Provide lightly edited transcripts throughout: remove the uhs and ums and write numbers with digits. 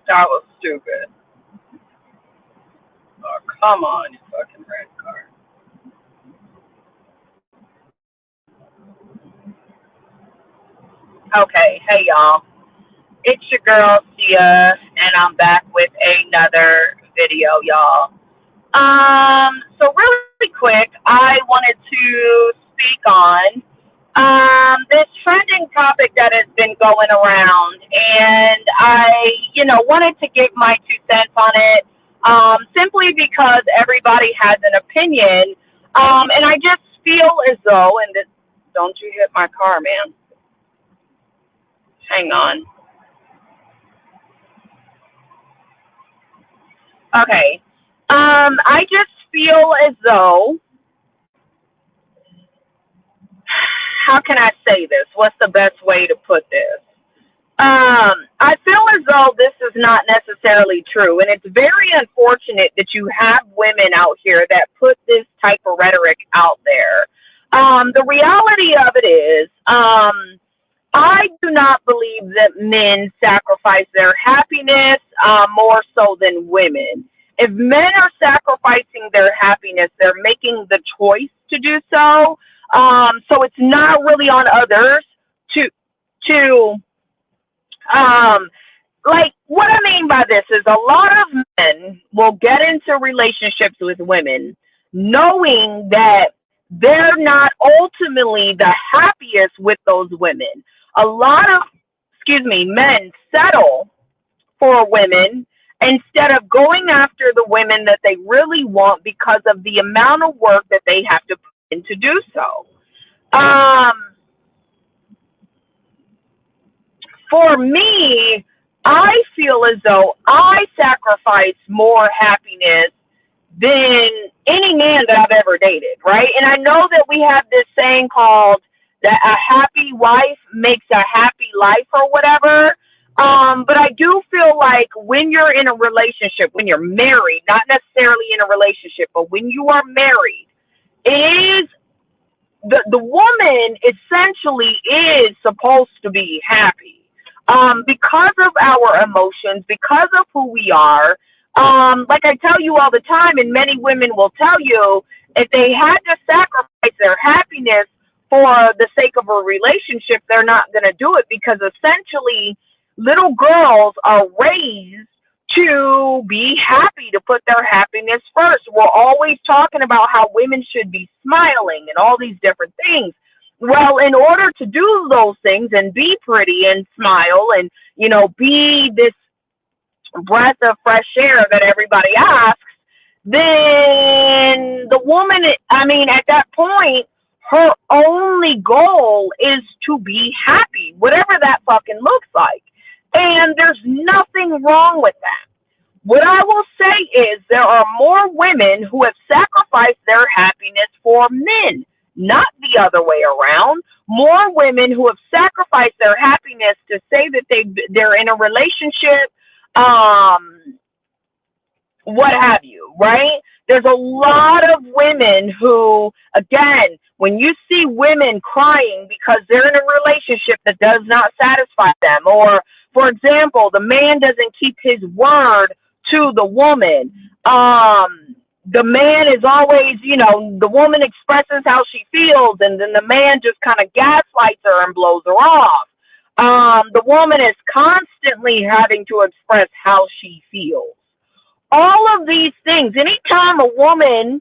That was stupid. Oh, come on, you fucking red car. Okay, hey y'all. It's your girl Sia, and I'm back with another video, y'all. So really quick, I wanted to speak on this trending topic that has been going around, and wanted to give my 2 cents on it, simply because everybody has an opinion, and I just feel as though, and this, don't you hit my car, man? Hang on. Okay. I just feel as though, how can I say this? What's the best way to put this? I feel as though this is not necessarily true, and it's very unfortunate that you have women out here that put this type of rhetoric out there. The reality of it is, I do not believe that men sacrifice their happiness more so than women. If men are sacrificing their happiness, they're making the choice to do so. So it's not really on others to to like, what I mean by this is a lot of men will get into relationships with women knowing that they're not ultimately the happiest with those women. A lot of, excuse me, men settle for women instead of going after the women that they really want because of the amount of work that they have to put in to do so. Um, for me, I feel as though I sacrifice more happiness than any man that I've ever dated, right? And I know that we have this saying called that a happy wife makes a happy life or whatever. But I do feel like when you're in a relationship, when you're married, not necessarily in a relationship, but when you are married, it is the woman essentially is supposed to be happy, because of our emotions, because of who we are. Like I tell you all the time, and many women will tell you, if they had to sacrifice their happiness for the sake of a relationship, they're not going to do it, because essentially little girls are raised to be happy, to put their happiness first. We're always talking about how women should be smiling and all these different things. Well, in order to do those things and be pretty and smile and, be this breath of fresh air that everybody asks, then the woman, I mean, at that point, her only goal is to be happy, whatever that fucking looks like. And there's nothing wrong with that. What I will say is there are more women who have sacrificed their happiness for men, not the other way around. More women who have sacrificed their happiness to say that they're in a relationship, what have you, right? There's a lot of women who, again, when you see women crying because they're in a relationship that does not satisfy them, or, for example, the man doesn't keep his word to the woman. The man is always, the woman expresses how she feels, and then the man just kind of gaslights her and blows her off. The woman is constantly having to express how she feels. All of these things, anytime a woman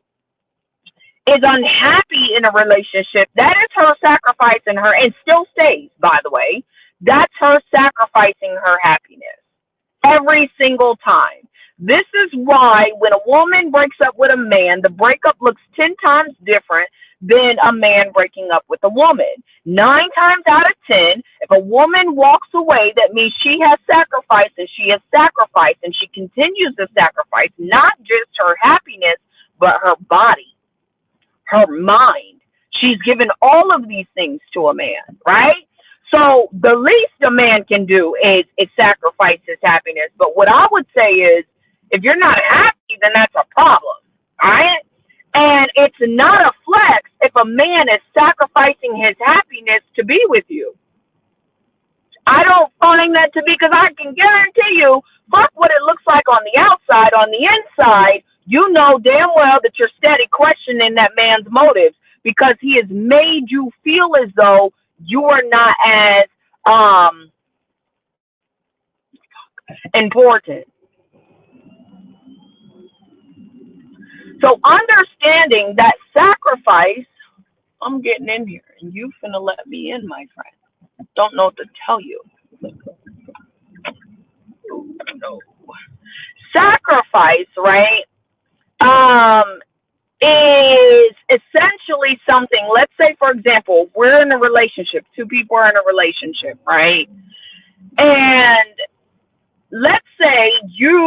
is unhappy in a relationship, that is her sacrificing her, and still stays, by the way, that's her sacrificing her happiness every single time. This is why when a woman breaks up with a man, the breakup looks 10 times different than a man breaking up with a woman. 9 times out of 10, if a woman walks away, that means she has sacrificed, and she has sacrificed, and she continues to sacrifice not just her happiness, but her body, her mind. She's given all of these things to a man, right? So the least a man can do is sacrifice his happiness. But what I would say is, if you're not happy, then that's a problem, all right? And it's not a flex if a man is sacrificing his happiness to be with you. I don't find that to be, because I can guarantee you, fuck what it looks like on the outside, on the inside, you know damn well that you're steady questioning that man's motives, because he has made you feel as though you are not as important. So understanding that sacrifice, I'm getting in here and you finna let me in, my friend. Don't know what to tell you. No. Sacrifice, right? Is essentially something, let's say, for example, we're in a relationship, two people are in a relationship, right? And let's say you,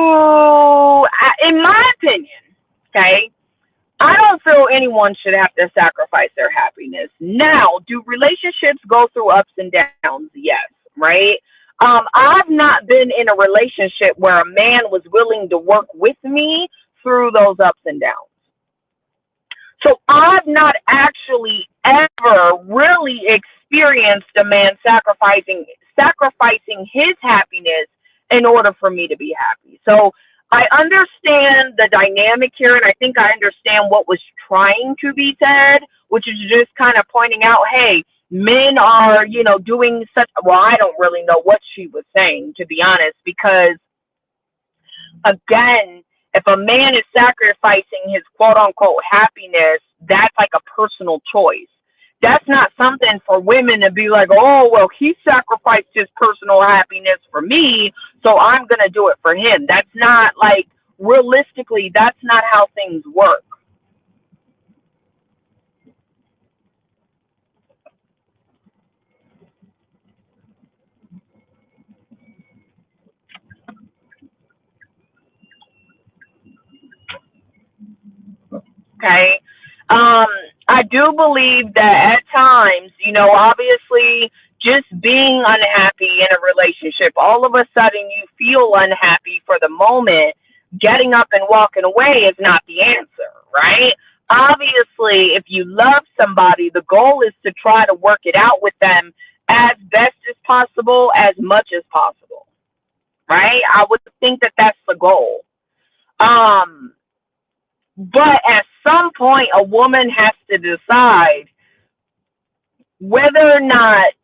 in my opinion, okay, I don't feel anyone should have to sacrifice their happiness. Now, do relationships go through ups and downs? Yes, right? I've not been in a relationship where a man was willing to work with me through those ups and downs. So I've not actually ever really experienced a man sacrificing his happiness in order for me to be happy. So I understand the dynamic here, and I think I understand what was trying to be said, which is just kind of pointing out, hey, men are, doing such, well, I don't really know what she was saying, to be honest, because again, if a man is sacrificing his quote unquote happiness, that's like a personal choice. That's not something for women to be like, oh, well, he sacrificed his personal happiness for me, so I'm going to do it for him. That's not, like, realistically, that's not how things work. Okay. I do believe that at times, obviously just being unhappy in a relationship, all of a sudden you feel unhappy for the moment, getting up and walking away is not the answer, right? Obviously, if you love somebody, the goal is to try to work it out with them as best as possible, as much as possible, right? I would think that that's the goal. Um, but at some point, a woman has to decide whether or not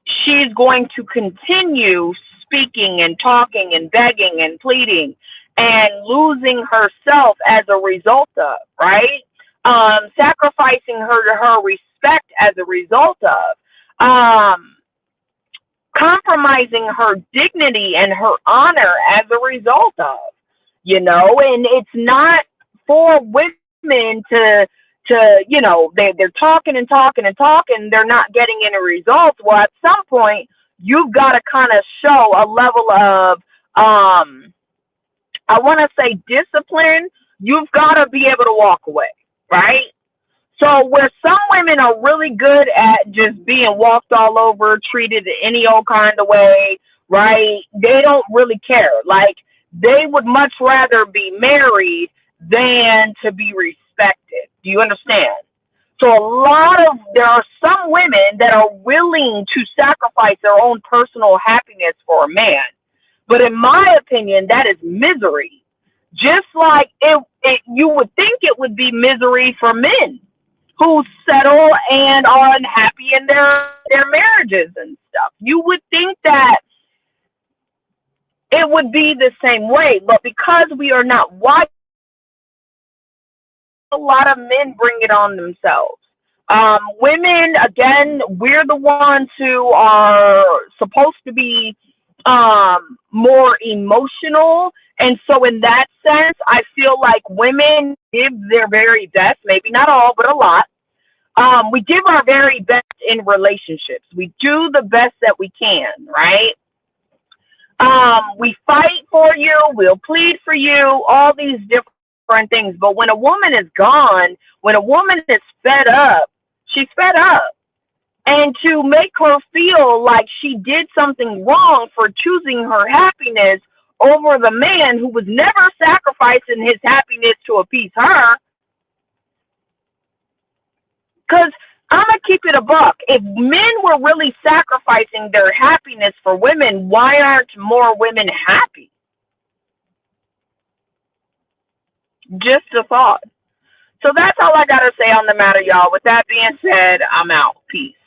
she's going to continue speaking and talking and begging and pleading and losing herself as a result of, right? Sacrificing her respect as a result of, compromising her dignity and her honor as a result of, and it's not for women they're talking and talking and talking, they're not getting any results. Well, at some point, you've got to kind of show a level of, I want to say discipline. You've got to be able to walk away, right? So where some women are really good at just being walked all over, treated any old kind of way, right? They don't really care. Like, they would much rather be married than to be respected. Do you understand? So there are some women that are willing to sacrifice their own personal happiness for a man. But in my opinion, that is misery. Just like you would think it would be misery for men who settle and are unhappy in their marriages and stuff. You would think that it would be the same way, but because we are not white, a lot of men bring it on themselves. Women, again, we're the ones who are supposed to be more emotional. And so in that sense, I feel like women give their very best, maybe not all, but a lot. We give our very best in relationships. We do the best that we can, right? We fight for you, we'll plead for you, all these different things. But when a woman is gone, when a woman is fed up, she's fed up. And to make her feel like she did something wrong for choosing her happiness over the man who was never sacrificing his happiness to appease her. Because I'm gonna keep it a buck. If men were really sacrificing their happiness for women, why aren't more women happy? Just a thought. So that's all I gotta say on the matter, y'all. With that being said, I'm out. Peace.